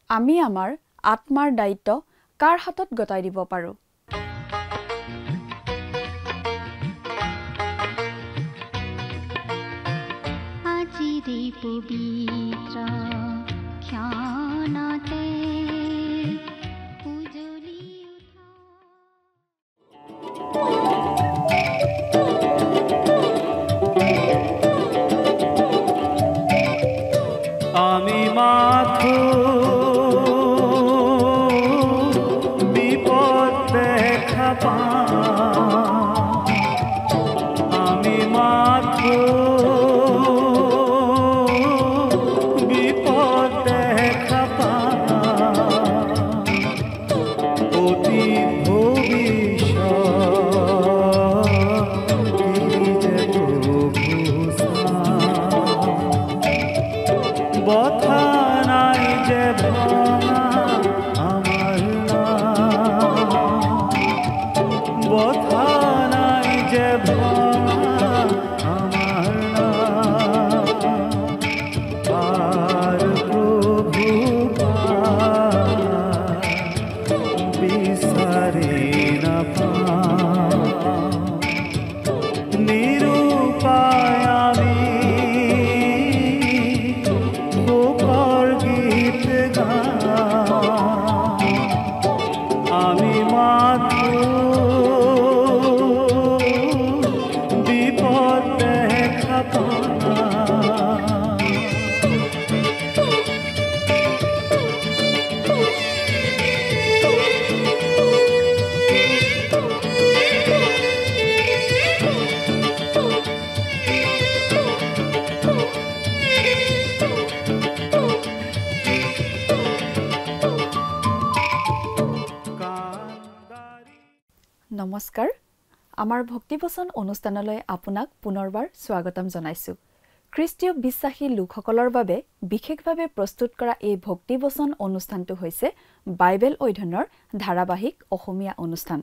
আমি আমাৰ আত্মাৰ দায়িত্ব কাৰ হাতত গতাই দিব পাৰো? আজিৰে পবিত্ৰ ক্ষণতে উজলি আমি মাথো বিপদ দেখা পাওঁ, আমি মাথো বিপদ দেখা পাওঁ, অতি ভবিষ্যৎ যে বথা নাই যে ভঙা আমার বথা নাই যে ভঙা আমার আর প্রভু বিচারে না পাও, নিরুপায় আমি আমি মাথো বিপদ দেখা নমস্কাৰ, আমাৰ ভক্তিবচন অনুষ্ঠানলৈ আপোনাক পুনৰবাৰ স্বাগতম জনাইছো। খ্ৰীষ্টীয় বিশ্বাসী লোকসকলৰ বাবে বিশেষভাৱে প্ৰস্তুত কৰা এই ভক্তিবচন অনুষ্ঠানটো হৈছে বাইবেল অধ্যয়নৰ ধাৰাবাহিক অসমীয়া অনুষ্ঠান।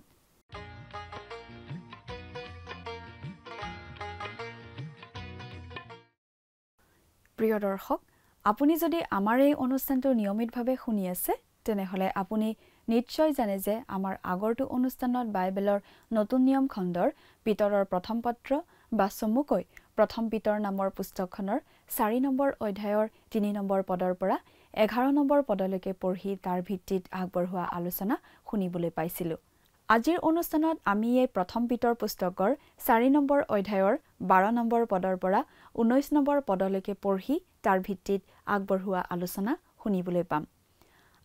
প্ৰিয় দৰ্শক, আপুনি যদি আমাৰ এই অনুষ্ঠানটো নিয়মিতভাৱে শুনি আছে তেনেহলে আপুনি নিশ্চয় জানে যে আমাৰ আগৰটো অনুষ্ঠানত বাইবেলৰ নতুন নিয়ম খণ্ডৰ পিতৰৰ প্ৰথম পত্ৰ বা চমুকৈ প্ৰথম পিতৰ নামৰ পুস্তকখনৰ 4 নম্বৰ অধ্যায়ৰ 3 নম্বৰ পদৰ পৰা 11 নম্বৰ পদলৈকে পঢ়ি তাৰ ভিত্তিত আগবঢ়োৱা আলোচনা শুনিবলৈ পাইছিলো। আজিৰ অনুষ্ঠানত আমি এই প্ৰথম পিতৰ পুস্তকৰ 4 নম্বৰ অধ্যায়ৰ 12 নম্বৰ পদৰ পৰা 19 নম্বৰ পদলৈকে পঢ়ি তাৰ ভিত্তিত আগবঢ়োৱা আলোচনা শুনিবলৈ পাম।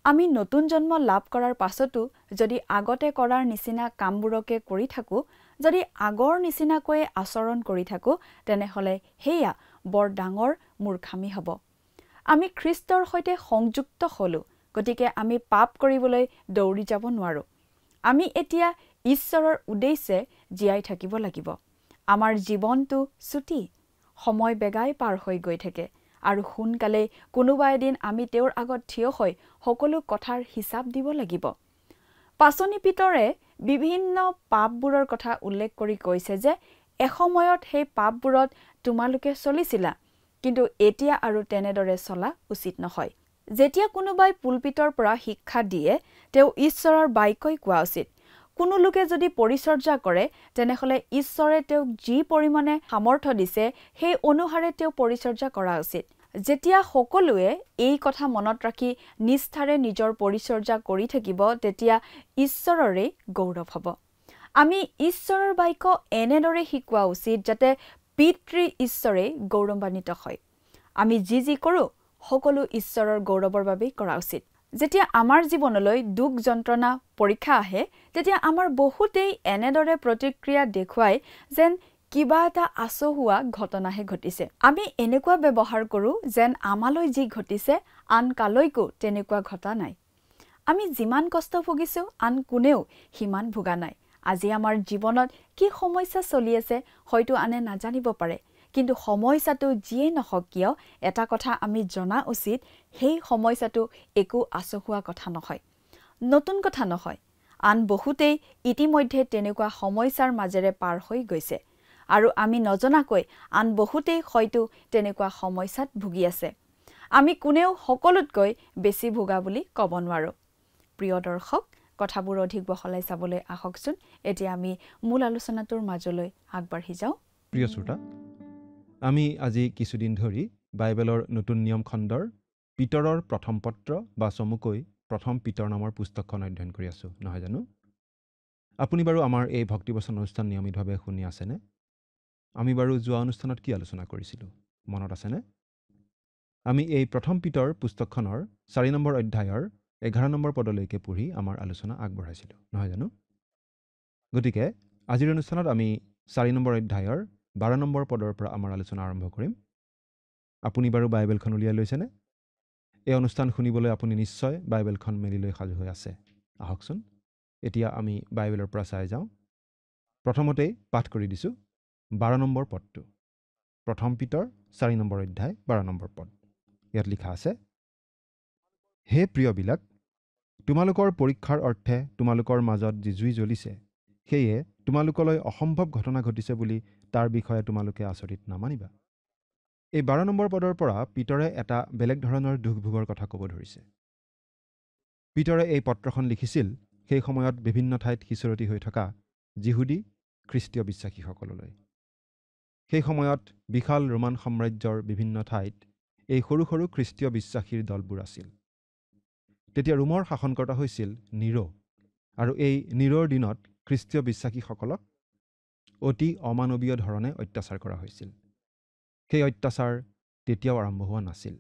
আমি নতুন জন্ম লাভ কৰাৰ পাছতো যদি আগতে কৰাৰ নিচিনা কামবোৰকে কৰি থাকো, যদি আগৰ নিচিনাকৈ আচৰণ কৰি থাকো, তেনেহলে হেয়া বৰ ডাঙৰ মূৰ্খামি হ'ব। আমি খ্ৰীষ্টৰ সৈতে সংযুক্ত হলো, গতিকে আমি পাপ কৰিবলৈ দৌৰি যাব নোৱাৰো। আমি এতিয়া ঈশ্বৰৰ উদ্দেশ্যে জীয়াই থাকিব লাগিব। আমাৰ জীৱনটো চুটি, সময় বেগাই পাৰ হৈ গৈ থাকে আৰু সোনকালে কোনোবা এদিন আমি তেওঁৰ আগত থিয় হৈ সকলো কথাৰ হিচাপ দিব লাগিব। পাচনি পিতৰে বিভিন্ন পাপবোৰৰ কথা উল্লেখ কৰি কৈছে যে এসময়ত সেই পাপবোৰত তোমালোকে চলিছিলা, কিন্তু এতিয়া আৰু তেনেদৰে চলা উচিত নহয়। যেতিয়া কোনোবাই পুলপিতৰ পৰা শিক্ষা দিয়ে, তেওঁ ঈশ্বৰৰ বাক্যই কোৱা উচিত। কোনো লোকে যদি পৰিচৰ্যা কৰে, তেনেহলে ঈশ্বৰে তেওঁক যি পৰিমাণে সামৰ্থ্য দিছে সেই অনুসাৰে তেওঁ পৰিচৰ্যা কৰা উচিত। যেতিয়া সকলোৱে এই কথা মনত ৰাখি নিষ্ঠাৰে নিজৰ পৰিচৰ্যা কৰি থাকিব, তেতিয়া ঈশ্বৰৰে গৌৰৱ হ'ব। আমি ঈশ্বৰৰ বাক্য এনেদৰে শিকোৱা উচিত যাতে পিতৃ ঈশ্বৰে গৌৰৱান্বিত হয়। আমি যি কৰোঁ সকলো ঈশ্বৰৰ গৌৰৱৰ বাবেই কৰা উচিত। যেতিয়া আমাৰ জীৱনলৈ দুখ যন্ত্ৰণা পৰীক্ষা আহে, তেতিয়া আমাৰ বহুতেই এনেদৰে প্ৰতিক্ৰিয়া দেখুৱাই যেন কিবা এটা আচহুৱা ঘটনাহে ঘটিছে। আমি এনেকুৱা ব্যৱহাৰ কৰোঁ যেন আমালৈ যি ঘটিছে আন কালৈকো তেনেকুৱা ঘটা নাই। আমি যিমান কষ্ট ভুগিছো আন কোনেও সিমান ভোগা নাই। আজি আমাৰ জীৱনত কি সমস্যা চলি আছে হয়তো আনে নাজানিব পাৰে, কিন্তু সমস্যাটো যিয়ে নহওক কিয় এটা কথা আমি জনা উচিত, সেই সমস্যাটো একো আচহুৱা কথা নহয়, নতুন কথা নহয়। আন বহুতেই ইতিমধ্যে তেনেকুৱা সমস্যাৰ মাজেৰে পাৰ হৈ গৈছে আৰু আমি নজনাকৈ আন বহুতেই হয়তো তেনেকুৱা সমস্যাত ভুগি আছে। আমি কোনেও সকলোতকৈ বেছি ভোগা বুলি ক'ব নোৱাৰোঁ। প্ৰিয় দৰ্শক, কথাবোৰ অধিক বহলাই চাবলৈ আহকচোন এতিয়া আমি মূল আলোচনাটোৰ মাজলৈ আগবাঢ়ি যাওঁ। প্ৰিয় শ্ৰোতা, আমি আজি কিছুদিন ধৰি বাইবেলৰ নতুন নিয়ম খণ্ডৰ পিতৰৰ প্ৰথম পত্ৰ বা চমুকৈ প্ৰথম পিতৰ নামৰ পুস্তকখন অধ্যয়ন কৰি আছোঁ, নহয় জানো? আপুনি বাৰু আমাৰ এই ভক্তিবচন অনুষ্ঠান নিয়মিতভাৱে শুনি আছেনে? আমি বাৰু যোৱা অনুষ্ঠানত কি আলোচনা কৰিছিলোঁ মনত আছেনে? আমি এই প্ৰথম পিতৰ পুস্তকখনৰ 4 নম্বৰ অধ্যায়ৰ 11 নম্বৰ পদলৈকে পঢ়ি আমাৰ আলোচনা আগবঢ়াইছিলোঁ, নহয় জানো? গতিকে আজিৰ অনুষ্ঠানত আমি 4 নম্বৰ অধ্যায়ৰ 12 নম্বৰ পদৰ পৰা আমাৰ আলোচনা আৰম্ভ কৰিম। আপুনি বাৰু বাইবেলখন উলিয়াই লৈছেনে? এই অনুষ্ঠান শুনিবলৈ আপুনি নিশ্চয় বাইবেলখন মেলি লৈ সাজু হৈ আছে। আহকচোন এতিয়া আমি বাইবেলৰ পৰা চাই যাওঁ। প্ৰথমতেই পাঠ কৰি দিছোঁ 12 নম্বৰ পদটো। প্ৰথম পিতৰ 4 নম্বৰ অধ্যায় 12 নম্বৰ পদ। ইয়াত লিখা আছে, হে প্ৰিয়বিলাক, তোমালোকৰ পৰীক্ষাৰ অৰ্থে তোমালোকৰ মাজত যি জুই জ্বলিছে, সেয়ে তোমালোকলৈ অসম্ভৱ ঘটনা ঘটিছে বুলি তাৰ বিষয়ে তোমালোকে আচৰিত নামানিবা। এই 12 নম্বৰ পদৰ পৰা পিতৰে এটা বেলেগ ধৰণৰ দুখ ভোগৰ কথা ক'ব ধৰিছে। পিতৰে এই পত্ৰখন লিখিছিল সেই সময়ত বিভিন্ন ঠাইত সিঁচৰতি হৈ থকা যিহুদী খ্ৰীষ্টীয় বিশ্বাসীসকললৈ। সেই সময়ত বিশাল ৰোমান সাম্ৰাজ্যৰ বিভিন্ন ঠাইত এই সৰু সৰু খ্ৰীষ্টীয় বিশ্বাসীৰ দলবোৰ আছিল। তেতিয়া ৰোমৰ শাসনকৰ্তা হৈছিল নীৰ, আৰু এই নীৰৰ দিনত খ্ৰীষ্টীয় বিশ্বাসীসকলক অতি অমানৱীয় ধৰণে অত্যাচাৰ কৰা হৈছিল। সেই অত্যাচাৰ তেতিয়াও আৰম্ভ হোৱা নাছিল।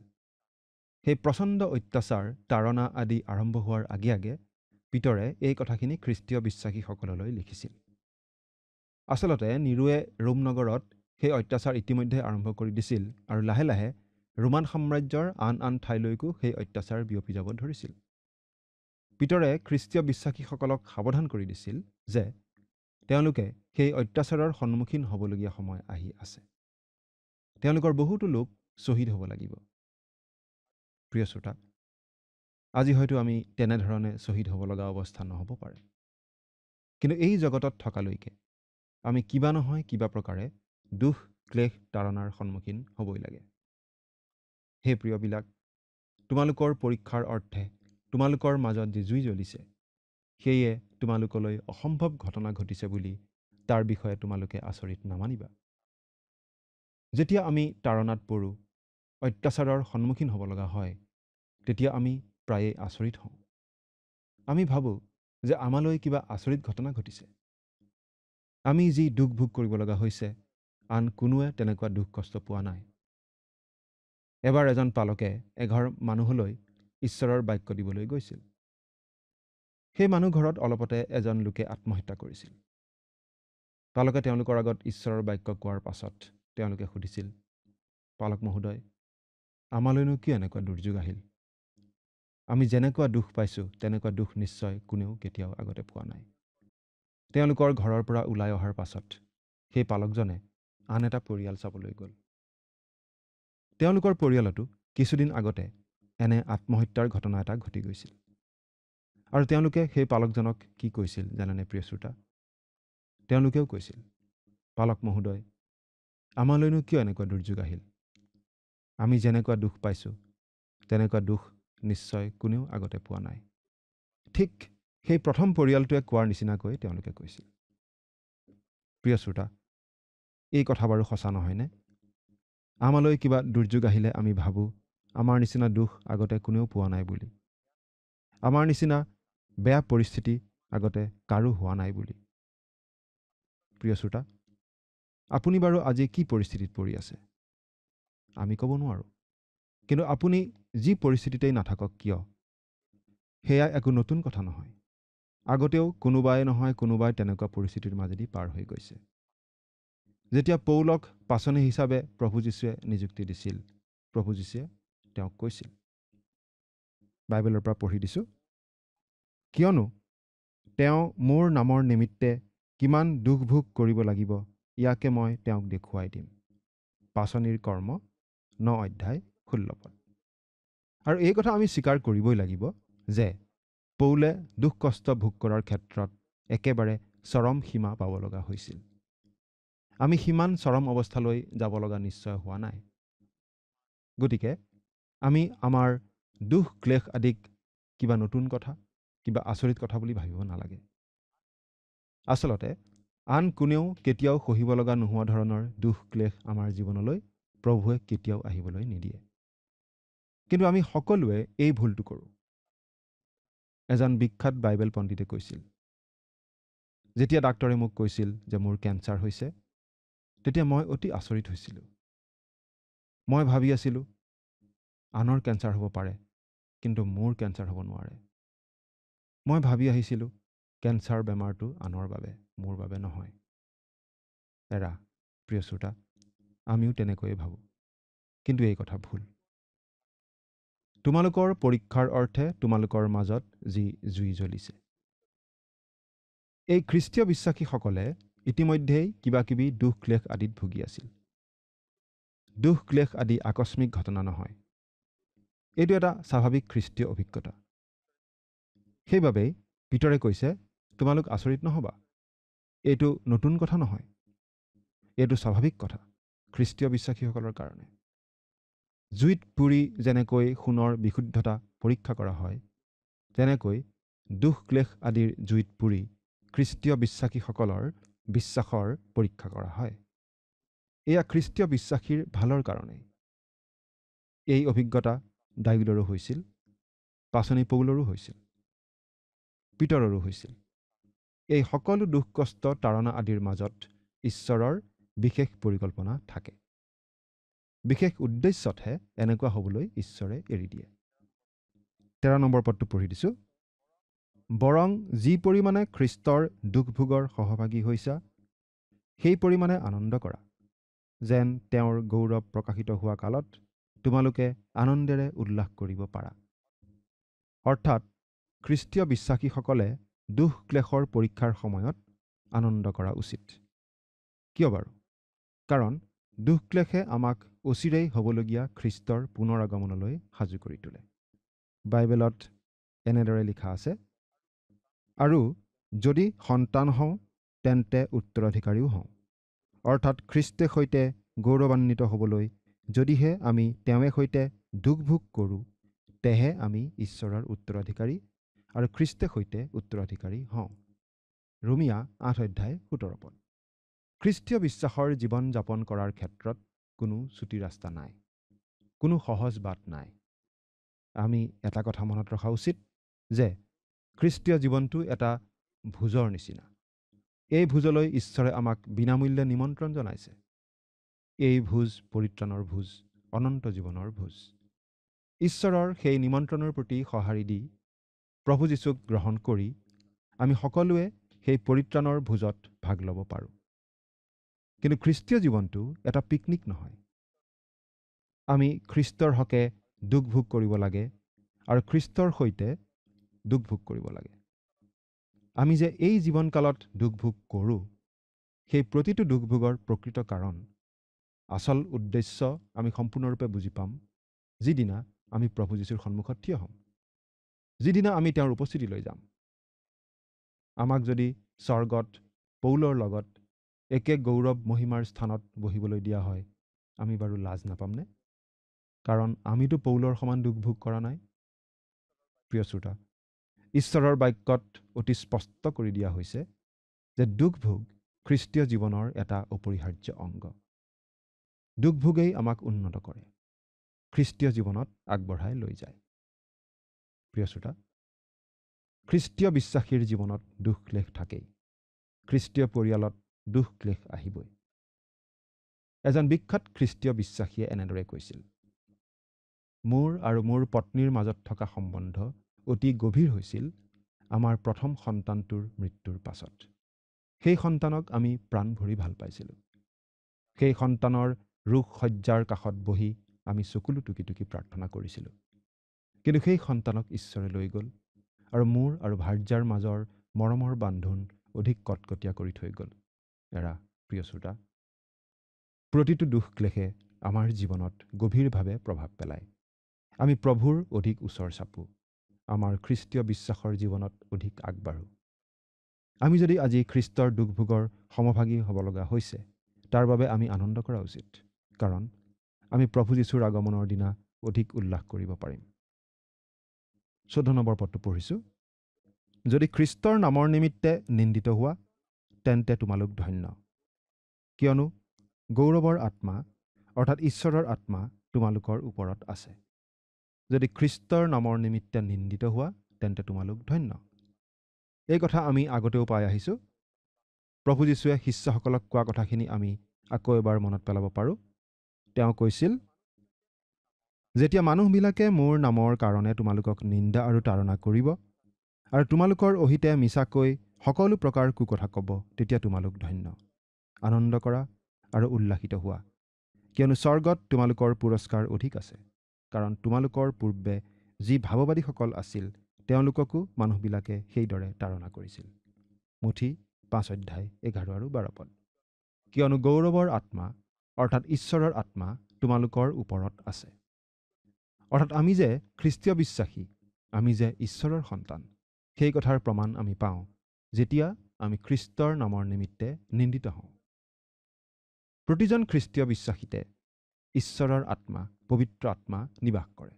সেই প্ৰচণ্ড অত্যাচাৰ, তাড়না আদি আৰম্ভ হোৱাৰ আগে আগে পিতৰে এই কথাখিনি খ্ৰীষ্টীয় বিশ্বাসীসকললৈ লিখিছিল। আচলতে নীৰুৱে ৰোম নগৰত সেই অত্যাচাৰ ইতিমধ্যে আৰম্ভ কৰি দিছিল আৰু লাহে লাহে ৰোমান সাম্ৰাজ্যৰ আন আন ঠাইলৈকো সেই অত্যাচাৰ বিয়পি যাব ধৰিছিল। পিতৰে খ্ৰীষ্টীয় বিশ্বাসীসকলক সাৱধান কৰি দিছিল যে তেওঁলোকে সেই অত্যাচাৰৰ সন্মুখীন হ'বলগীয়া সময় আহি আছে। তেওঁলোকৰ বহুতো লোক শ্বহীদ হ'ব লাগিব। প্ৰিয় শ্ৰোতা, আজি হয়তো আমি তেনেধৰণে শ্বহীদ হ'ব লগা অৱস্থা নহ'ব পাৰে, কিন্তু এই জগতত থকালৈকে আমি কিবা নহয় কিবা প্ৰকাৰে দুখ, ক্লেশ, তাড়নাৰ সন্মুখীন হ'বই লাগে। হে প্ৰিয়বিলাক, তোমালোকৰ পৰীক্ষাৰ অৰ্থে তোমালোকৰ মাজত যি জুই জ্বলিছে, সেয়ে তোমালোকলৈ অসম্ভৱ ঘটনা ঘটিছে বুলি তাৰ বিষয়ে তোমালোকে আচৰিত নামানিবা। যেতিয়া আমি তাড়নাত পৰোঁ, অত্যাচাৰৰ সন্মুখীন হ'ব লগা হয়, তেতিয়া আমি প্ৰায়েই আচৰিত হওঁ। আমি ভাবোঁ যে আমালৈ কিবা আচৰিত ঘটনা ঘটিছে। আমি যি দুখ ভোগ কৰিব লগা হৈছে, আন কোনোৱে তেনেকুৱা দুখ কষ্ট পোৱা নাই। এবাৰ এজন পালকে এঘৰ মানুহলৈ ঈশ্বৰৰ বাক্য দিবলৈ গৈছিল। সেই মানুহ ঘৰত অলপতে এজন লোকে আত্মহত্যা কৰিছিল। পালকে তেওঁলোকৰ আগত ঈশ্বৰৰ বাক্য কোৱাৰ পাছত তেওঁলোকে সুধিছিল, পালক মহোদয়, আমালৈনো কিয় এনেকুৱা দুৰ্যোগ আহিল? আমি যেনেকুৱা দুখ পাইছোঁ তেনেকুৱা দুখ নিশ্চয় কোনেও কেতিয়াও আগতে পোৱা নাই। তেওঁলোকৰ ঘৰৰ পৰা ওলাই অহাৰ পাছত সেই পালকজনে আন এটা পৰিয়াল চাবলৈ গ'ল। তেওঁলোকৰ পৰিয়ালতো কিছুদিন আগতে এনে আত্মহত্যাৰ ঘটনা এটা ঘটি গৈছিল। আৰু তেওঁলোকে সেই পালকজনক কি কৈছিল জানেনে প্ৰিয় শ্ৰোতা? তেওঁলোকেও কৈছিল, পালক মহোদয়, আমালৈনো কিয় এনেকুৱা দুৰ্যোগ আহিল? আমি যেনেকুৱা দুখ পাইছোঁ তেনেকুৱা দুখ নিশ্চয় কোনেও আগতে পোৱা নাই। ঠিক সেই প্ৰথম পৰিয়ালটোৱে কোৱাৰ নিচিনাকৈ তেওঁলোকে কৈছিল। প্ৰিয় শ্ৰোতা, এই কথা বাৰু সঁচা নহয়নে? আমালৈ কিবা দুৰ্যোগ আহিলে আমি ভাবোঁ আমাৰ নিচিনা দুখ আগতে কোনেও পোৱা নাই বুলি, আমাৰ নিচিনা বেয়া পৰিস্থিতি আগতে কাৰো হোৱা নাই বুলি। প্ৰিয় শ্ৰোতা, আপুনি বাৰু আজি কি পৰিস্থিতিত পৰি আছে? আমি ক'ব নোৱাৰোঁ। কিন্তু আপুনি যি পৰিস্থিতিতেই নাথাকক কিয়, সেয়া একো নতুন কথা নহয়। আগতেও কোনোবাই নহয় কোনোবাই তেনেকুৱা পৰিস্থিতিৰ মাজেদি পাৰ হৈ গৈছে। যেতিয়া পৌলক পাচনি হিচাপে প্ৰভু যীশুৱে নিযুক্তি দিছিল, প্ৰভু যীশুৱে তেওঁক কৈছিল, বাইবেলৰ পৰা পঢ়ি দিছোঁ, কিয়নো তেওঁ মোৰ নামৰ নিমিত্তে কিমান দুখ ভোগ কৰিব লাগিব, ইয়াকে মই তেওঁক দেখুৱাই দিম। পাচনিৰ কৰ্ম 9 অধ্যায় 16 পদ। আৰু এই কথা আমি স্বীকাৰ কৰিবই লাগিব যে পৌলে দুখ কষ্ট ভোগ কৰাৰ ক্ষেত্ৰত একেবাৰে চৰম সীমা পাব লগা হৈছিল। আমি সিমান চৰম অৱস্থালৈ যাব লগা নিশ্চয় হোৱা নাই। গতিকে আমি আমাৰ দুখ ক্লেশ আদিক কিবা নতুন কথা, কিবা আচৰিত কথা বুলি ভাবিব নালাগে। আচলতে আন কোনেও কেতিয়াও সহিব লগা নোহোৱা ধৰণৰ দুখ ক্লেশ আমাৰ জীৱনলৈ প্ৰভুৱে কেতিয়াও আহিবলৈ নিদিয়ে। কিন্তু আমি সকলোৱে এই ভুলটো কৰোঁ। এজন বিখ্যাত বাইবেল পণ্ডিতে কৈছিল, যেতিয়া ডাক্তৰে মোক কৈছিল যে মোৰ কেঞ্চাৰ হৈছে, তেতিয়া মই অতি আচৰিত হৈছিলোঁ। মই ভাবি আছিলোঁ আনৰ কেঞ্চাৰ হ'ব পাৰে, কিন্তু মোৰ কেঞ্চাৰ হ'ব নোৱাৰে। মই ভাবি আহিছিলোঁ কেঞ্চাৰ বেমাৰটো আনৰ বাবে, মোৰ বাবে নহয়। প্ৰিয় শ্ৰোতা, আমিও তেনেকৈয়ে ভাবোঁ, কিন্তু এই কথা ভুল। তোমালোকৰ পৰীক্ষাৰ অৰ্থে তোমালোকৰ মাজত যি জুই জ্বলিছে। এই খ্ৰীষ্টীয় বিশ্বাসীসকলে ইতিমধ্যেই কিবা কিবি দুখ ক্লেশ আদিত ভুগি আছিল। দুখ ক্লেশ আদি আকস্মিক ঘটনা নহয়। এইটো এটা স্বাভাৱিক খ্ৰীষ্টীয় অভিজ্ঞতা। সেইবাবেই পিতৰে কৈছে, তোমালোক আচৰিত নহবা। এইটো নতুন কথা নহয়, এইটো স্বাভাৱিক কথা খ্ৰীষ্টীয় বিশ্বাসীসকলৰ কাৰণে। জুইত পুৰি যেনেকৈ সোণৰ বিশুদ্ধতা পৰীক্ষা কৰা হয়, তেনেকৈ দুখ ক্লেশ আদিৰ জুইত পুৰি খ্ৰীষ্টীয় বিশ্বাসীসকলৰ বিশ্বাসৰ পৰীক্ষা কৰা হয়। এয়া খ্ৰীষ্টীয় বিশ্বাসীৰ ভালৰ কাৰণেই। এই অভিজ্ঞতা ডাৱিদৰো হৈছিল, পাচনি পৌলৰো হৈছিল, পিতৰৰো হৈছিল। এই সকলো দুখ কষ্ট তাৰণা আদিৰ মাজত ঈশ্বৰৰ বিশেষ পৰিকল্পনা থাকে। বিশেষ উদ্দেশ্যতহে এনেকুৱা হ'বলৈ ঈশ্বৰে এৰি দিয়ে। 13 নম্বৰ পদটো পঢ়ি দিছোঁ। বৰং যি পৰিমাণে খ্ৰীষ্টৰ দুখভোগৰ সহভাগী হৈছা, সেই পৰিমাণে আনন্দ কৰা, যেন তেওঁৰ গৌৰৱ প্ৰকাশিত হোৱা কালত তোমালোকে আনন্দেৰে উল্লাস কৰিব পাৰা। অৰ্থাৎ খ্ৰীষ্টীয় বিশ্বাসীসকলে দুখ ক্লেশৰ পৰীক্ষাৰ সময়ত আনন্দ কৰা উচিত। কিয় বাৰু? কাৰণ দুখ ক্লেশে আমাক অচিৰেই হ'বলগীয়া খ্ৰীষ্টৰ পুনৰ আগমনলৈ সাজু কৰি তোলে। বাইবেলত এনেদৰে লিখা আছে, আৰু যদি সন্তান হওঁ তেন্তে উত্তৰাধিকাৰীও হওঁ। অৰ্থাৎ খ্ৰীষ্টে সৈতে গৌৰৱান্বিত হ'বলৈ যদিহে আমি তেওঁৱে সৈতে দুখ ভোগ কৰোঁ, তেহে আমি ঈশ্বৰৰ উত্তৰাধিকাৰী আৰু খ্ৰীষ্টে সৈতে উত্তৰাধিকাৰী হওঁ। ৰোমিয়া 8:17 পদ। খ্ৰীষ্টীয় বিশ্বাসৰ জীৱন যাপন কৰাৰ ক্ষেত্ৰত কোনো চুটি ৰাস্তা নাই, কোনো সহজ বাট নাই। আমি এটা কথা মনত ৰখা উচিত যে খ্ৰীষ্টীয় জীৱনটো এটা ভোজৰ নিচিনা। এই ভোজলৈ ঈশ্বৰে আমাক বিনামূল্যে নিমন্ত্ৰণ জনাইছে। এই ভোজ পৰিত্ৰাণৰ ভোজ, অনন্ত জীৱনৰ ভোজ। ঈশ্বৰৰ সেই নিমন্ত্ৰণৰ প্ৰতি সঁহাৰি দি প্ৰভু যীশুক গ্ৰহণ কৰি আমি সকলোৱে সেই পৰিত্ৰাণৰ ভোজত ভাগ ল'ব পাৰোঁ। কিন্তু খ্ৰীষ্টীয় জীৱনটো এটা পিকনিক নহয়। আমি খ্ৰীষ্টৰ হকে দুখ ভোগ কৰিব লাগে আৰু খ্ৰীষ্টৰ সৈতে দুখ ভোগ কৰিব লাগে। আমি যে এই জীৱনকালত দুখ ভোগ কৰোঁ, সেই প্ৰতিটো দুখ ভোগৰ প্ৰকৃত কাৰণ, আচল উদ্দেশ্য আমি সম্পূৰ্ণৰূপে বুজি পাম যিদিনা আমি প্ৰভু যীশুৰ সন্মুখত থিয় হ'ম, যিদিনা আমি তেওঁৰ উপস্থিতিলৈ যাম। আমাক যদি স্বৰ্গত পৌলৰ লগত একে গৌৰৱ মহিমাৰ স্থানত বহিবলৈ দিয়া হয়, আমি বাৰু লাজ নাপামনে? কাৰণ আমিতো পৌলৰ সমান দুখ ভোগ কৰা নাই। প্ৰিয় শ্ৰোতা, ঈশ্বৰৰ বাক্যত অতি স্পষ্ট কৰি দিয়া হৈছে যে দুখ ভোগ খ্ৰীষ্টীয় জীৱনৰ এটা অপৰিহাৰ্য অংগ। দুখ ভোগেই আমাক উন্নত কৰে, খ্ৰীষ্টীয় জীৱনত আগবঢ়াই লৈ যায়। প্ৰিয় শ্ৰোতা, খ্ৰীষ্টীয় বিশ্বাসীৰ জীৱনত দুখ ক্লেশ থাকেই। খ্ৰীষ্টীয় পৰিয়ালত দুখ ক্লেশ আহিবই। এজন বিখ্যাত খ্ৰীষ্টীয় বিশ্বাসীয়ে এনেদৰে কৈছিল, মোৰ আৰু মোৰ পত্নীৰ মাজত থকা সম্বন্ধ অতি গভীৰ হৈছিল আমাৰ প্ৰথম সন্তানটোৰ মৃত্যুৰ পাছত। সেই সন্তানক আমি প্ৰাণ ভৰি ভাল পাইছিলোঁ। সেই সন্তানৰ ৰোগ শয্যাৰ কাষত বহি আমি চকুলো টুকি টুকি প্ৰাৰ্থনা কৰিছিলোঁ। কিন্তু সেই সন্তানক ঈশ্বৰে লৈ গ'ল আৰু মোৰ আৰু ভাৰ্যাৰ মাজৰ মৰমৰ বান্ধোন অধিক কটকটীয়া কৰি থৈ গ'ল। প্ৰিয় শ্ৰোতা, প্ৰতিটো দুখ ক্লেশে আমাৰ জীৱনত গভীৰভাৱে প্ৰভাৱ পেলায়। আমি প্ৰভুৰ অধিক ওচৰ চাপোঁ, আমাৰ খ্ৰীষ্টীয় বিশ্বাসৰ জীৱনত অধিক আগবাঢ়োঁ। আমি যদি আজি খ্ৰীষ্টৰ দুখভোগৰ সমভাগী হ'ব লগা হৈছে, তাৰ বাবে আমি আনন্দ কৰা উচিত। কাৰণ আমি প্ৰভু যীশুৰ আগমনৰ দিনা অধিক উল্লাস কৰিব পাৰিম। 14 নম্বৰ পদটো পঢ়িছোঁ। যদি খ্ৰীষ্টৰ নামৰ নিমিত্তে নিন্দিত হোৱা, তেন্তে তোমালোক ধন্য, কিয়নো গৌৰৱৰ আত্মা অৰ্থাৎ ঈশ্বৰৰ আত্মা তোমালোকৰ ওপৰত আছে। যদি খ্ৰীষ্টৰ নামৰ নিমিত্তে নিন্দিত হোৱা, তেন্তে তোমালোক ধন্য। এই কথা আমি আগতেও পাই আহিছোঁ। প্ৰভু যীশুৱে শিষ্যসকলক কোৱা কথাখিনি আমি আকৌ এবাৰ মনত পেলাব পাৰোঁ। তেওঁ কৈছিল, যেতিয়া মানুহবিলাকে মোৰ নামৰ কাৰণে তোমালোকক নিন্দা আৰু তাৰণা কৰিব আৰু তোমালোকৰ অহিতে মিছাকৈ সকলো প্ৰকাৰ কুকথা ক'ব, তেতিয়া তোমালোক ধন্য। আনন্দ কৰা আৰু উল্লাসিত হোৱা, কিয়নো স্বৰ্গত তোমালোকৰ পুৰস্কাৰ অধিক আছে। কাৰণ তোমালোকৰ পূৰ্বে যি ভাৱবাদীসকল আছিল, তেওঁলোককো মানুহবিলাকে সেইদৰে তাৰণা কৰিছিল। মুঠি 5 অধ্যায় 11 আৰু 12 পদ। কিয়নো গৌৰৱৰ আত্মা অৰ্থাৎ ঈশ্বৰৰ আত্মা তোমালোকৰ ওপৰত আছে। অৰ্থাৎ আমি যে খ্ৰীষ্টীয় বিশ্বাসী, আমি যে ঈশ্বৰৰ সন্তান, সেই কথাৰ প্ৰমাণ আমি পাওঁ যেতিয়া আমি খ্ৰীষ্টৰ নামৰ নিমিত্তে নিন্দিত হওঁ। প্ৰতিজন খ্ৰীষ্টীয় বিশ্বাসীতে ঈশ্বৰৰ আত্মা, পবিত্ৰ আত্মা নিবাস কৰে।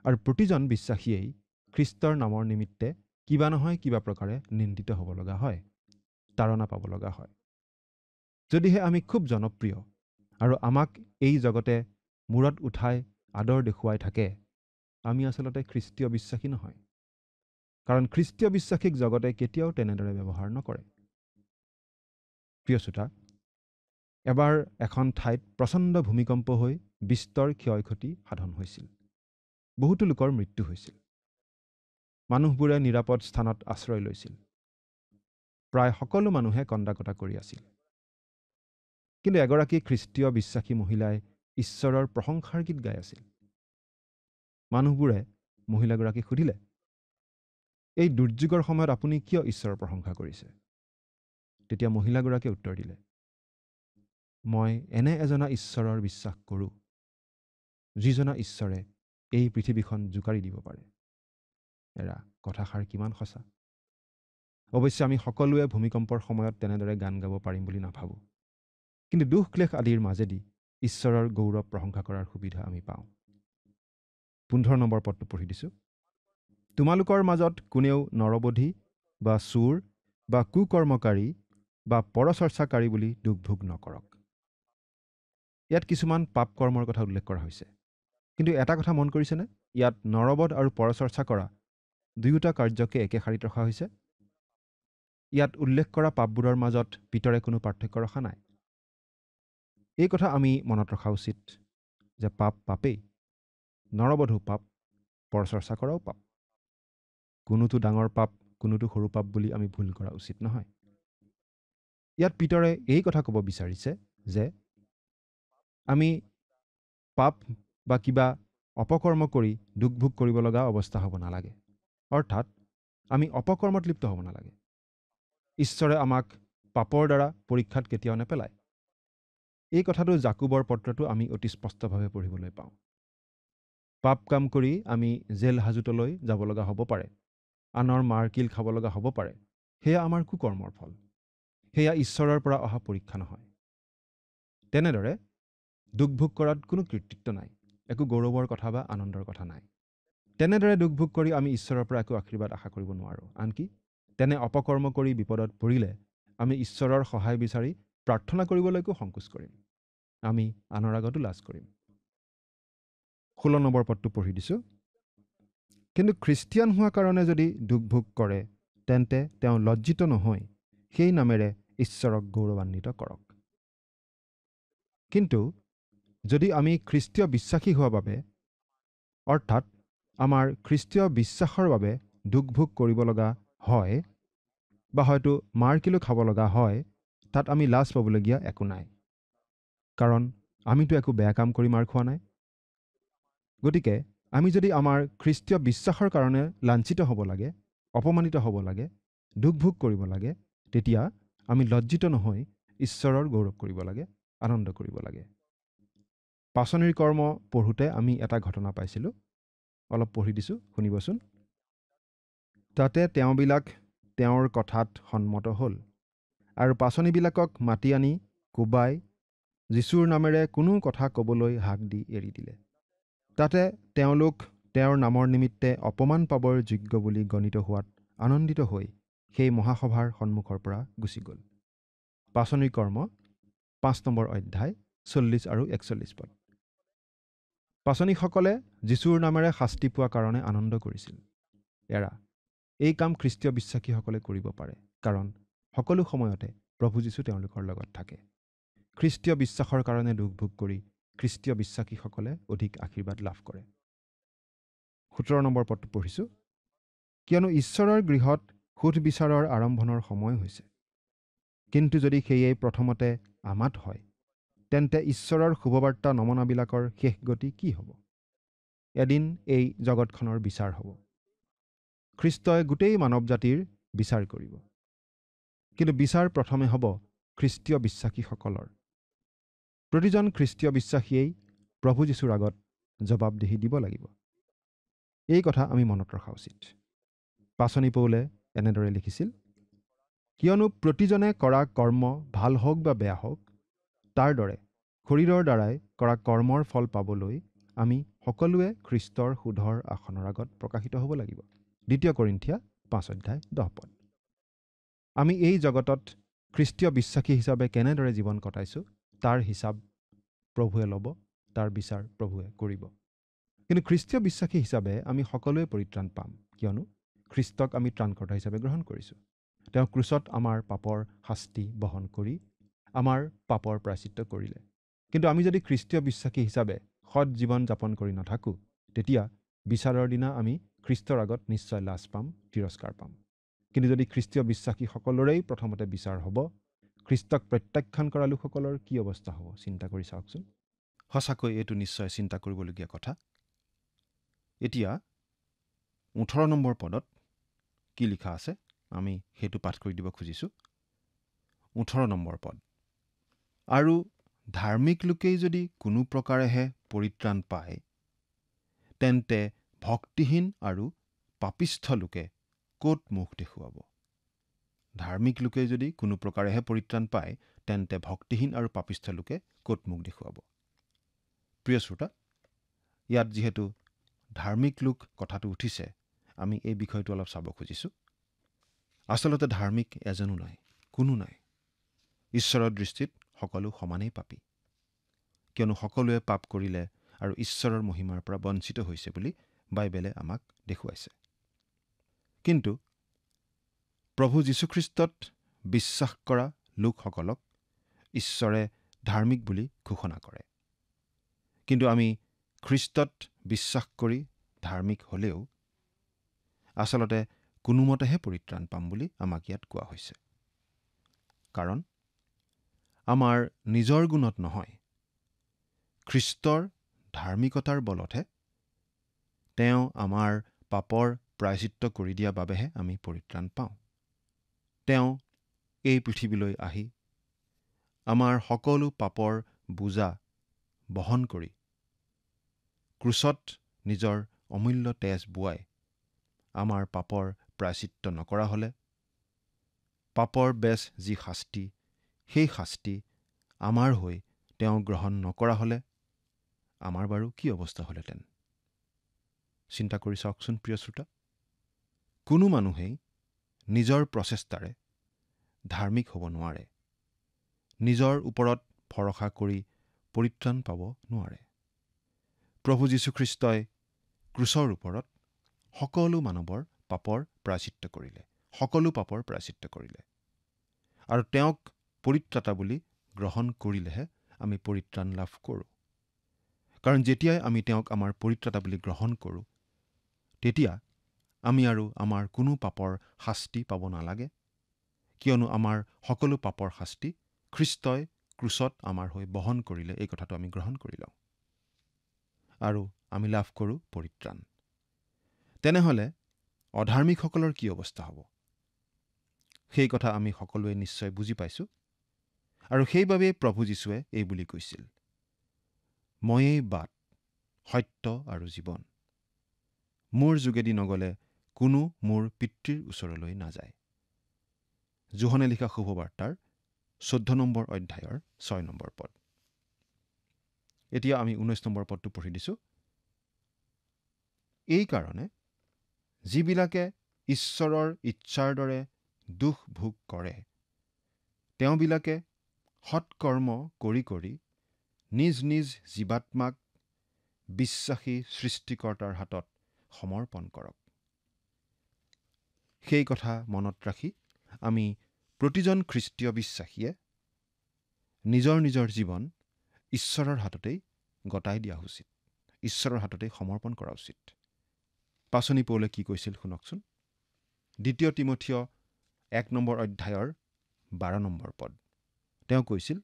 আৰু প্ৰতিজন বিশ্বাসীয়েই খ্ৰীষ্টৰ নামৰ নিমিত্তে কিবা নহয় কিবা প্ৰকাৰে নিন্দিত হ'ব লগা হয়, তাৰণা পাব লগা হয়। যদিহে আমি খুব জনপ্ৰিয় আৰু আমাক এই জগতে মূৰত উঠাই আদৰ দেখুৱাই থাকে, আমি আচলতে খ্ৰীষ্টীয় বিশ্বাসী নহয়। কাৰণ খ্ৰীষ্টীয় বিশ্বাসীক জগতে কেতিয়াও তেনেদৰে ব্যৱহাৰ নকৰে। প্ৰিয় শ্ৰোতা, এবাৰ এখন ঠাইত প্ৰচণ্ড ভূমিকম্প হৈ বিস্তৰ ক্ষয় ক্ষতি সাধন হৈছিল। বহুতো লোকৰ মৃত্যু হৈছিল। মানুহবোৰে নিৰাপদ স্থানত আশ্ৰয় লৈছিল। প্ৰায় সকলো মানুহে কন্দা-কটা কৰি আছিল। কিন্তু এগৰাকী খ্ৰীষ্টীয় বিশ্বাসী মহিলাই ঈশ্বৰৰ প্ৰশংসাৰ গীত গাই আছিল। মানুহবোৰে মহিলাগৰাকীক সুধিলে, এই দুৰ্যোগৰ সময়ত আপুনি কিয় ঈশ্বৰৰ প্ৰশংসা কৰিছে? তেতিয়া মহিলাগৰাকীয়ে উত্তৰ দিলে, মই এনে এজনা ঈশ্বৰৰ বিশ্বাস কৰোঁ, যিজনা ঈশ্বৰে এই পৃথিৱীখন জোকাৰি দিব পাৰে। এৰা কথাষাৰ কিমান সঁচা। অৱশ্যে আমি সকলোৱে ভূমিকম্পৰ সময়ত তেনেদৰে গান গাব পাৰিম বুলি নাভাবোঁ। কিন্তু দুখ ক্লেশ আদিৰ মাজেদি ঈশ্বৰৰ গৌৰৱ প্ৰশংসা কৰাৰ সুবিধা আমি পাওঁ। 15 নম্বৰ পদটো পঢ়ি দিছোঁ। তোমালোকৰ মাজত কোনেও নৰবধি বা চোৰ বা কুকৰ্মকাৰী বা পৰচৰ্চাকাৰী বুলি দুখ ভোগ নকৰক। ইয়াত কিছুমান পাপ কৰ্মৰ কথা উল্লেখ কৰা হৈছে। কিন্তু এটা কথা মন কৰিছেনে? ইয়াত নৰবধ আৰু পৰচৰ্চা কৰা দুয়োটা কাৰ্যকে একে শাৰীত ৰখা হৈছে। ইয়াত উল্লেখ কৰা পাপবোৰৰ মাজত পিতৰে কোনো পাৰ্থক্য ৰখা নাই। এই কথা আমি মনত ৰখা উচিত যে পাপ পাপেই। নৰবধো পাপ, পৰচৰ্চা কৰাও পাপ। কোনোটো ডাঙৰ পাপ, কোনোটো সৰু পাপ বুলি আমি ভুল কৰা উচিত নহয়। ইয়াত পিতৰে এই কথা ক'ব বিচাৰিছে যে আমি পাপ বা কিবা অপকৰ্ম কৰি দুখ ভোগ কৰিব লগা অৱস্থা হ'ব নালাগে। অৰ্থাৎ আমি অপকৰ্মত লিপ্ত হ'ব নালাগে। ঈশ্বৰে আমাক পাপৰ দ্বাৰা পৰীক্ষাত কেতিয়াও নেপেলায়। এই কথাটো জাকুবৰ পত্ৰটো আমি অতি স্পষ্টভাৱে পঢ়িবলৈ পাওঁ। পাপ কাম কৰি আমি জেল হাজোতলৈ যাব লগা হ'ব পাৰে, আনৰ মাৰ কিল খাব লগা হ'ব পাৰে। সেয়া আমাৰ কুকৰ্মৰ ফল। সেয়া ঈশ্বৰৰ পৰা অহা পৰীক্ষা নহয়। তেনেদৰে দুখ ভোগ কৰাত কোনো কৃতিত্ব নাই, একো গৌৰৱৰ কথা বা আনন্দৰ কথা নাই। তেনেদৰে দুখ ভোগ কৰি আমি ঈশ্বৰৰ পৰা একো আশীৰ্বাদ আশা কৰিব নোৱাৰোঁ। আনকি তেনে অপকৰ্ম কৰি বিপদত পৰিলে আমি ঈশ্বৰৰ সহায় বিচাৰি প্ৰাৰ্থনা কৰিবলৈকো সংকোচ কৰিম। আমি আনৰ আগতো লাজ কৰিম। 16 নম্বৰ পদটো পঢ়ি দিছোঁ। কিন্তু খ্ৰীষ্টিয়ান হোৱা কাৰণে যদি দুখ ভোগ কৰে, তেন্তে তেওঁ লজ্জিত নহয় সেই নামেৰে ঈশ্বৰক গৌৰৱান্বিত কৰক। কিন্তু যদি আমি খ্ৰীষ্টীয় বিশ্বাসী হোৱা বাবে অৰ্থাৎ আমাৰ খ্ৰীষ্টীয় বিশ্বাসৰ বাবে দুখ ভোগ কৰিব লগা হয় বা হয়তো মাৰ কিলো খাব লগা হয়, তাত আমি লাজ পাবলগীয়া একো নাই। কাৰণ আমিতো একো বেয়া কাম কৰি মাৰ খোৱা নাই। গতিকে আমি যদি আমাৰ খ্ৰীষ্টীয় বিশ্বাসৰ কাৰণে লাঞ্ছিত হ'ব লাগে, অপমানিত হ'ব লাগে, দুখ ভোগ কৰিব লাগে, তেতিয়া আমি লজ্জিত নহয় ঈশ্বৰৰ গৌৰৱ কৰিব লাগে, আনন্দ কৰিব লাগে। পাচনিৰ কৰ্ম পঢ়োঁতে আমি এটা ঘটনা পাইছিলোঁ। অলপ পঢ়ি দিছোঁ, শুনিবচোন। তাতে তেওঁবিলাক তেওঁৰ কথাত সন্মত হ'ল আৰু পাচনিবিলাকক মাতি আনি কোবাই যীশুৰ নামেৰে কোনো কথা ক'বলৈ হাক দি এৰি দিলে। তাতে তেওঁলোক তেওঁৰ নামৰ নিমিত্তে অপমান পাবৰ যোগ্য বুলি গণিত হোৱাত আনন্দিত হৈ সেই মহাসভাৰ সন্মুখৰ পৰা গুচি গ'ল। পাচনিৰ কৰ্ম 5 নম্বৰ অধ্যায় 40 আৰু 41 পদ। পাচনিকসকলে যীশুৰ নামেৰে শাস্তি পোৱা কাৰণে আনন্দ কৰিছিল। এৰা, এই কাম খ্ৰীষ্টীয় বিশ্বাসীসকলে কৰিব পাৰে, কাৰণ সকলো সময়তে প্ৰভু যীশু তেওঁলোকৰ লগত থাকে। খ্ৰীষ্টীয় বিশ্বাসৰ কাৰণে দুখ ভোগ কৰি খ্ৰীষ্টীয় বিশ্বাসীসকলে অধিক আশীৰ্বাদ লাভ কৰে। 17 নম্বৰ পদটো পঢ়িছোঁ। কিয়নো ঈশ্বৰৰ গৃহত সুধবিচাৰৰ আৰম্ভণৰ সময় হৈছে। কিন্তু যদি সেয়ে প্ৰথমতে আমাত হয়, তেন্তে ঈশ্বৰৰ শুভবাৰ্তা নমনাবিলাকৰ শেষ গতি কি হ'ব? এদিন এই জগতখনৰ বিচাৰ হ'ব। খ্ৰীষ্টই গোটেই মানৱ জাতিৰ বিচাৰ কৰিব। কিন্তু বিচাৰ প্ৰথমে হ'ব খ্ৰীষ্টীয় বিশ্বাসীসকলৰ। প্ৰতিজন খ্ৰীষ্টীয় বিশ্বাসীয়েই প্ৰভু যীশুৰ আগত জবাবদিহি দিব লাগিব। এই কথা আমি মনত ৰখা উচিত। পাচনি পৌলে এনেদৰে লিখিছিল, কিয়নো প্ৰতিজনে কৰা কৰ্ম ভাল হওক বা বেয়া হওক, তাৰ দৰে শৰীৰৰ দ্বাৰাই কৰা কৰ্মৰ ফল পাবলৈ আমি সকলোৱে খ্ৰীষ্টৰ সুধৰ আসনৰ আগত প্ৰকাশিত হ'ব লাগিব। 2 কৰিন্থিয়া 5 অধ্যায় 10 পদ। আমি এই জগতত খ্ৰীষ্টীয় বিশ্বাসী হিচাপে কেনেদৰে জীৱন কটাইছোঁ তাৰ হিচাপ প্ৰভুৱে ল'ব, তাৰ বিচাৰ প্ৰভুৱে কৰিব। কিন্তু খ্ৰীষ্টীয় বিশ্বাসী হিচাপে আমি সকলোৱে পৰিত্ৰাণ পাম, কিয়নো খ্ৰীষ্টক আমি ত্ৰাণকৰ্তা হিচাপে গ্ৰহণ কৰিছোঁ। তেওঁ ক্ৰুচত আমাৰ পাপৰ শাস্তি বহন কৰি আমাৰ পাপৰ প্ৰায়শ্চিত্ত কৰিলে। কিন্তু আমি যদি খ্ৰীষ্টীয় বিশ্বাসী হিচাপে সৎ জীৱন যাপন কৰি নাথাকোঁ, তেতিয়া বিচাৰৰ দিনা আমি খ্ৰীষ্টৰ আগত নিশ্চয় লাজ পাম, তিৰস্কাৰ পাম। কিন্তু যদি খ্ৰীষ্টীয় বিশ্বাসীসকলৰেই প্ৰথমতে বিচাৰ হ'ব, খ্ৰীষ্টক প্ৰত্যাখ্যান কৰা লোকসকলৰ কি অৱস্থা হ'ব চিন্তা কৰি চাওকচোন। সঁচাকৈ এইটো নিশ্চয় চিন্তা কৰিবলগীয়া কথা। এতিয়া 18 নম্বৰ পদত কি লিখা আছে আমি সেইটো পাঠ কৰি দিব খুজিছোঁ। 18 নম্বৰ পদ। আৰু ধাৰ্মিক লোকেই যদি কোনো প্ৰকাৰেহে পৰিত্ৰাণ পায়, তেন্তে ভক্তিহীন আৰু পাপিষ্ঠ লোকে ক'ত মুখ দেখুৱাব? ধাৰ্মিক লোকে যদি কোনো প্ৰকাৰেহে পৰিত্ৰাণ পায়, তেন্তে ভক্তিহীন আৰু পাপিষ্ঠ লোকে ক'ত মুখ দেখুৱাব? প্ৰিয় শ্ৰোতা, ইয়াত যিহেতু ধাৰ্মিক লোক কথাটো উঠিছে, আমি এই বিষয়টো অলপ চাব খুজিছোঁ। আচলতে ধাৰ্মিক এজনো নাই, কোনো নাই। ঈশ্বৰৰ দৃষ্টিত সকলো সমানেই পাপী, কিয়নো সকলোৱে পাপ কৰিলে আৰু ঈশ্বৰৰ মহিমাৰ পৰা বঞ্চিত হৈছে বুলি বাইবেলে আমাক দেখুৱাইছে। কিন্তু প্ৰভু যীশুখ্ৰীষ্টত বিশ্বাস কৰা লোকসকলক ঈশ্বৰে ধাৰ্মিক বুলি ঘোষণা কৰে। কিন্তু আমি খ্ৰীষ্টত বিশ্বাস কৰি ধাৰ্মিক হ'লেও আচলতে কোনোমতেহে পৰিত্ৰাণ পাম বুলি আমাক ইয়াত কোৱা হৈছে। কাৰণ আমাৰ নিজৰ গুণত নহয়, খ্ৰীষ্টৰ ধাৰ্মিকতাৰ বলতহে তেওঁ আমাৰ পাপৰ প্ৰায়শ্চিত্ত কৰি দিয়া বাবেহে আমি পৰিত্ৰাণ পাওঁ। তেওঁ এই পৃথিৱীলৈ আহি আমাৰ সকলো পাপৰ বোজা বহন কৰি ক্ৰুচত নিজৰ অমূল্য তেজ বোৱাই আমাৰ পাপৰ প্ৰায়শ্চিত্ত নকৰা হ'লে, পাপৰ বেজ যি শাস্তি, সেই শাস্তি আমাৰ হৈ তেওঁ গ্ৰহণ নকৰা হ'লে আমাৰ বাৰু কি অৱস্থা হ'লহেঁতেন? চিন্তা কৰি চাওকচোন প্ৰিয় শ্ৰোতা। কোনো মানুহেই নিজৰ প্ৰচেষ্টাৰে ধাৰ্মিক হ'ব নোৱাৰে, নিজৰ ওপৰত ভৰসা কৰি পৰিত্ৰাণ পাব নোৱাৰে। প্ৰভু যীশুখ্ৰীষ্টই ক্ৰুচৰ ওপৰত সকলো মানৱৰ পাপৰ প্ৰায়শ্চিত্ত কৰিলে, সকলো পাপৰ প্ৰায়শ্চিত্ত কৰিলে। আৰু তেওঁক পৰিত্ৰাতা বুলি গ্ৰহণ কৰিলেহে আমি পৰিত্ৰাণ লাভ কৰোঁ। কাৰণ যেতিয়াই আমি তেওঁক আমাৰ পৰিত্ৰাতা বুলি গ্ৰহণ কৰোঁ, তেতিয়া আমি আৰু আমাৰ কোনো পাপৰ শাস্তি পাব নালাগে, কিয়নো আমাৰ সকলো পাপৰ শাস্তি খ্ৰীষ্টই ক্ৰুচত আমাৰ হৈ বহন কৰিলে। এই কথাটো আমি গ্ৰহণ কৰি লওঁ আৰু আমি লাভ কৰোঁ পৰিত্ৰাণ। তেনেহ'লে অধাৰ্মিকসকলৰ কি অৱস্থা হ'ব? সেই কথা আমি সকলোৱে নিশ্চয় বুজি পাইছোঁ। আৰু সেইবাবেই প্ৰভু যীশুৱে এই বুলি কৈছিল, ময়েই বাট, সত্য আৰু জীৱন। মোৰ যোগেদি নগ'লে কোনো মোৰ পিতৃৰ ওচৰলৈ নাযায়। যোহনে লিখা শুভবাৰ্তাৰ 14 নম্বৰ অধ্যায়ৰ 6 নম্বৰ পদ। এতিয়া আমি 19 নম্বৰ পদটো পঢ়ি দিছোঁ। এই কাৰণে যিবিলাকে ঈশ্বৰৰ ইচ্ছাৰ দৰে দুখ ভোগ কৰে তেওঁবিলাকে সৎকৰ্ম কৰি কৰি নিজ নিজ জীৱাত্মাক বিশ্বাসী সৃষ্টিকৰ্তাৰ হাতত সমৰ্পণ কৰক। সেই কথা মনত ৰাখি আমি প্ৰতিজন খ্ৰীষ্টীয় বিশ্বাসীয়ে নিজৰ নিজৰ জীৱন ঈশ্বৰৰ হাততেই গতাই দিয়া উচিত, ঈশ্বৰৰ হাততেই সমৰ্পণ কৰা উচিত। পাচনি পৌলে কি কৈছিল শুনকচোন। 2 তিমথিয় 1 নম্বৰ অধ্যায়ৰ 12 নম্বৰ পদ। তেওঁ কৈছিল,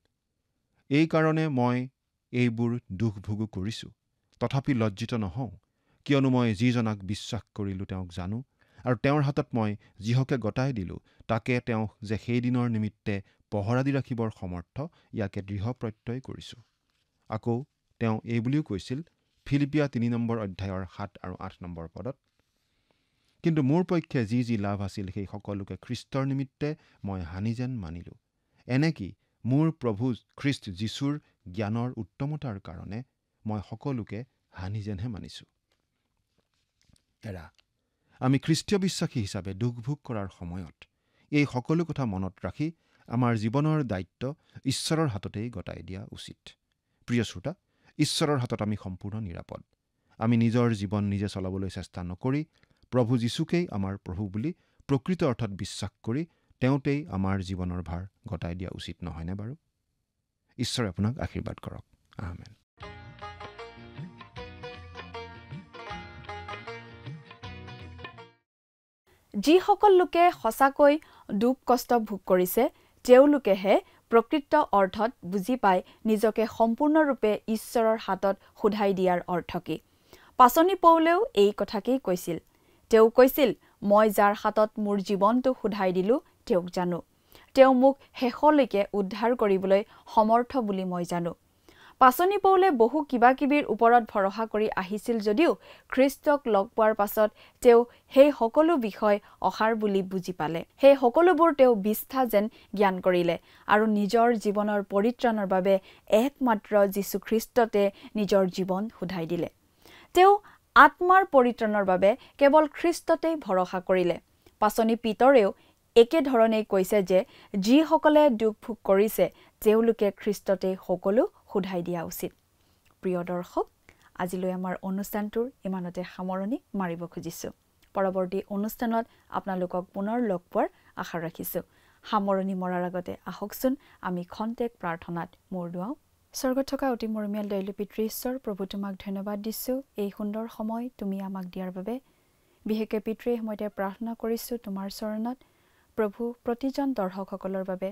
এই কাৰণে মই এইবোৰ দুখ ভোগো কৰিছোঁ, তথাপি লজ্জিত নহওঁ, কিয়নো মই যিজনাক বিশ্বাস কৰিলোঁ তেওঁক জানো, আৰু তেওঁৰ হাতত মই যিহকে গতাই দিলোঁ তাকে তেওঁ যে সেইদিনৰ নিমিত্তে পহৰা দি ৰাখিবৰ সমৰ্থ, ইয়াকে দৃঢ় প্ৰত্যয় কৰিছোঁ। আকৌ তেওঁ এই বুলিও কৈছিল ফিলিপিয়া 3 নম্বৰ অধ্যায়ৰ 7 আৰু 8 নম্বৰ পদত, কিন্তু মোৰ পক্ষে যি যি লাভ আছিল সেই সকলোকে খ্ৰীষ্টৰ নিমিত্তে মই হানি যেন মানিলোঁ। এনেকি মোৰ প্ৰভু খ্ৰীষ্ট যীশুৰ জ্ঞানৰ উত্তমতাৰ কাৰণে মই সকলোকে হানি যেনহে মানিছোঁ। আমি খ্ৰীষ্টীয় বিশ্বাসী হিচাপে দুখ ভোগ কৰাৰ সময়ত এই সকলো কথা মনত ৰাখি আমাৰ জীৱনৰ দায়িত্ব ঈশ্বৰৰ হাততেই গতাই দিয়া উচিত। প্ৰিয় শ্ৰোতা, ঈশ্বৰৰ হাতত আমি সম্পূৰ্ণ নিৰাপদ। আমি নিজৰ জীৱন নিজে চলাবলৈ চেষ্টা নকৰি প্ৰভু যীশুকেই আমাৰ প্ৰভু বুলি প্ৰকৃত অৰ্থত বিশ্বাস কৰি তেওঁতেই আমাৰ জীৱনৰ ভাৰ গতাই দিয়া উচিত নহয়নে বাৰু? ঈশ্বৰে আপোনাক আশীৰ্বাদ কৰক। আমেন। যিসকল লোকে সঁচাকৈ দুখ কষ্ট ভোগ কৰিছে তেওঁলোকেহে প্ৰকৃত অৰ্থত বুজি পায় নিজকে সম্পূৰ্ণৰূপে ঈশ্বৰৰ হাতত সোধাই দিয়াৰ অৰ্থ কি। পাচনি পৌলেও এই কথাকেই কৈছিল। তেওঁ কৈছিল, মই যাৰ হাতত মোৰ জীৱনটো সোধাই দিলোঁ তেওঁক জানো, তেওঁ মোক শেষলৈকে উদ্ধাৰ কৰিবলৈ সমৰ্থ বুলি মই জানো। পাচনি পৌলে বহু কিবাকিবিৰ ওপৰত ভৰসা কৰি আহিছিল যদিও খ্ৰীষ্টক লগ পোৱাৰ পাছত তেওঁ সেই সকলো বিষয় অসাৰ বুলি বুজি পালে। সেই সকলোবোৰ তেওঁ বিষ্ঠা যেন জ্ঞান কৰিলে আৰু নিজৰ জীৱনৰ পৰিত্ৰাণৰ বাবে একমাত্ৰ যীশুখ্ৰীষ্টতে নিজৰ জীৱন সোধাই দিলে। তেওঁ আত্মাৰ পৰিত্ৰাণৰ বাবে কেৱল খ্ৰীষ্টতেই ভৰসা কৰিলে। পাচনি পিতৰেও একেধৰণেই কৈছে যে যিসকলে দুখ ভোগ কৰিছে তেওঁলোকে খ্ৰীষ্টতেই সকলো সোধাই দিয়া উচিত। প্ৰিয় দৰ্শক, আজিলৈ আমাৰ অনুষ্ঠানটোৰ ইমানতে সামৰণি মাৰিব খুজিছোঁ। পৰৱৰ্তী অনুষ্ঠানত আপোনালোকক পুনৰ লগ পোৱাৰ আশা ৰাখিছোঁ। সামৰণি মৰাৰ আগতে আহকচোন আমি খন্তেক প্ৰাৰ্থনাত মূৰ দুৱাওঁ। স্বৰ্গত থকা অতি মৰমীয়াল দয়ালু পিতৃ ঈশ্বৰ, প্ৰভু তোমাক ধন্যবাদ দিছোঁ এই সুন্দৰ সময় তুমি আমাক দিয়াৰ বাবে। বিশেষকৈ পিতৃ সময়তে প্ৰাৰ্থনা কৰিছোঁ তোমাৰ চৰণত প্ৰভু প্ৰতিজন দৰ্শকসকলৰ বাবে।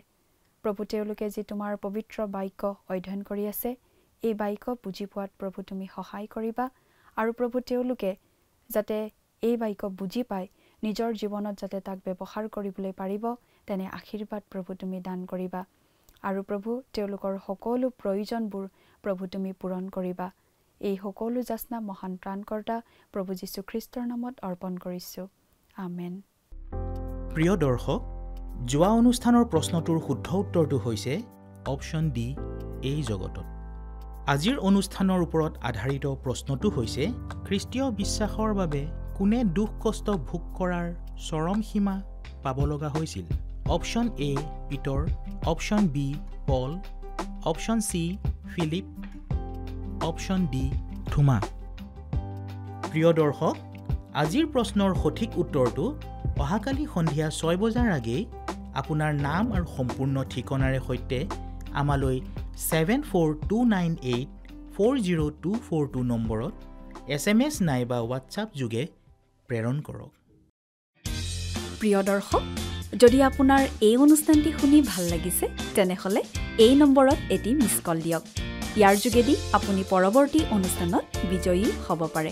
প্ৰভু তেওঁলোকে যি তোমাৰ পবিত্ৰ বাক্য অধ্যয়ন কৰি আছে এই বাক্য বুজি পোৱাত প্ৰভু তুমি সহায় কৰিবা আৰু প্ৰভু তেওঁলোকে যাতে এই বাক্য বুজি পায় নিজৰ জীৱনত যাতে তাক ব্যৱহাৰ কৰিবলৈ পাৰিব তেনে আশীৰ্বাদ প্ৰভু তুমি দান কৰিবা আৰু প্ৰভু তেওঁলোকৰ সকলো প্ৰয়োজনবোৰ প্ৰভু তুমি পূৰণ কৰিবা। এই সকলো যাচনা মহান ত্ৰাণকৰ্তা প্ৰভু যীশুখ্ৰীষ্টৰ নামত অৰ্পণ কৰিছোঁ। আমেন। প্ৰিয় দৰ্শক, যোৱা অনুষ্ঠানৰ প্ৰশ্নটোৰ শুদ্ধ উত্তৰটো হৈছে অপশ্যন ডি, এই জগতত। আজিৰ অনুষ্ঠানৰ ওপৰত আধাৰিত প্ৰশ্নটো হৈছে খ্ৰীষ্টীয় বিশ্বাসৰ বাবে কোনে দুখ কষ্ট ভোগ কৰাৰ চৰম সীমা পাব লগা হৈছিল? অপশ্যন এ পিতৰ, option B Paul, option C Philip, option D থোমা। প্ৰিয় দৰ্শক, আজিৰ প্ৰশ্নৰ সঠিক উত্তৰটো অহাকালি সন্ধিয়া 6 বজাৰ আগেয়ে আপোনাৰ নাম আৰু সম্পূৰ্ণ ঠিকনাৰে সৈতে আমালৈ 7429840242 নম্বৰত SMS নাইবা হোৱাটছআপ যোগে প্ৰেৰণ কৰক। প্ৰিয় দৰ্শক, যদি আপোনাৰ এই অনুষ্ঠানটি শুনি ভাল লাগিছে তেনেহ'লে এই নম্বৰত এটি মিছ কল দিয়ক। ইয়াৰ যোগেদি আপুনি পৰৱৰ্তী অনুষ্ঠানত বিজয়ী হ'ব পাৰে।